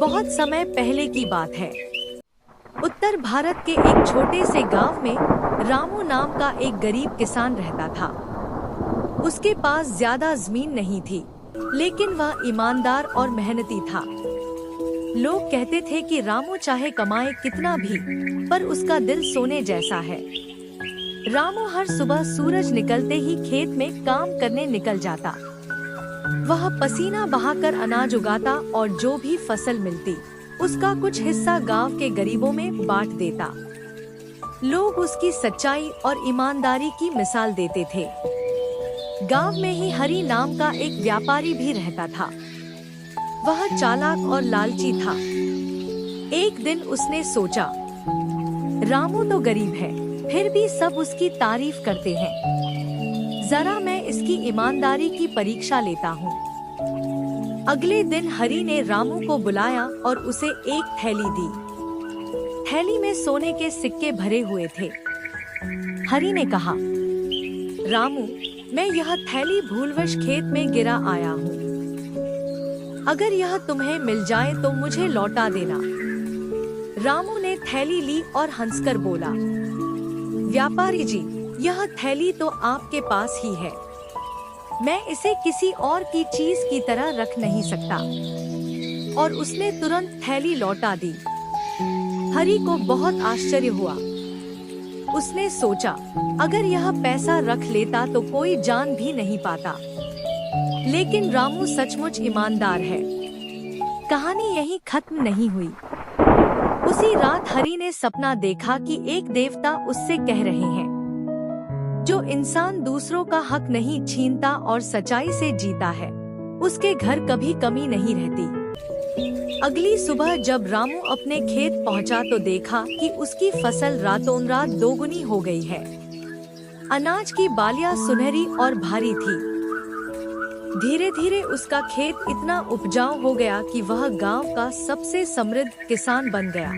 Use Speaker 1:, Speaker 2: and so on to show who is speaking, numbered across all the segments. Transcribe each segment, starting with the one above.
Speaker 1: बहुत समय पहले की बात है। उत्तर भारत के एक छोटे से गांव में रामू नाम का एक गरीब किसान रहता था। उसके पास ज्यादा जमीन नहीं थी, लेकिन वह ईमानदार और मेहनती था। लोग कहते थे कि रामू चाहे कमाए कितना भी, पर उसका दिल सोने जैसा है। रामू हर सुबह सूरज निकलते ही खेत में काम करने निकल जाता। वह पसीना बहाकर अनाज उगाता और जो भी फसल मिलती उसका कुछ हिस्सा गांव के गरीबों में बांट देता। लोग उसकी सच्चाई और ईमानदारी की मिसाल देते थे। गांव में ही हरी नाम का एक व्यापारी भी रहता था। वह चालाक और लालची था। एक दिन उसने सोचा, रामू तो गरीब है, फिर भी सब उसकी तारीफ करते हैं। जरा मैं इसकी ईमानदारी की परीक्षा लेता हूँ। अगले दिन हरी ने रामू को बुलाया और उसे एक थैली दी। थैली में सोने के सिक्के भरे हुए थे। हरी ने कहा, रामू, मैं यह थैली भूलवश खेत में गिरा आया हूँ। अगर यह तुम्हें मिल जाए तो मुझे लौटा देना। रामू ने थैली ली और हंसकर बोला, व्यापारी जी, यह थैली तो आपके पास ही है। मैं इसे किसी और की चीज की तरह रख नहीं सकता। और उसने तुरंत थैली लौटा दी। हरी को बहुत आश्चर्य हुआ। उसने सोचा, अगर यह पैसा रख लेता तो कोई जान भी नहीं पाता। लेकिन रामू सचमुच ईमानदार है। कहानी यहीं खत्म नहीं हुई। उसी रात हरी ने सपना देखा कि एक देवता उससे कह रहे हैं, जो इंसान दूसरों का हक नहीं छीनता और सच्चाई से जीता है, उसके घर कभी कमी नहीं रहती। अगली सुबह जब रामू अपने खेत पहुंचा तो देखा कि उसकी फसल रातों रात दोगुनी हो गई है। अनाज की बालियां सुनहरी और भारी थी। धीरे धीरे उसका खेत इतना उपजाऊ हो गया कि वह गांव का सबसे समृद्ध किसान बन गया।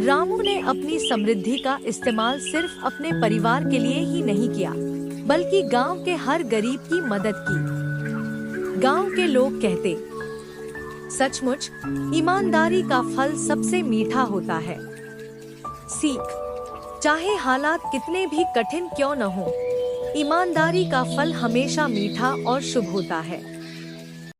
Speaker 1: रामू ने अपनी समृद्धि का इस्तेमाल सिर्फ अपने परिवार के लिए ही नहीं किया, बल्कि गांव के हर गरीब की मदद की। गांव के लोग कहते, सचमुच ईमानदारी का फल सबसे मीठा होता है। सीख, चाहे हालात कितने भी कठिन क्यों न हो, ईमानदारी का फल हमेशा मीठा और शुभ होता है।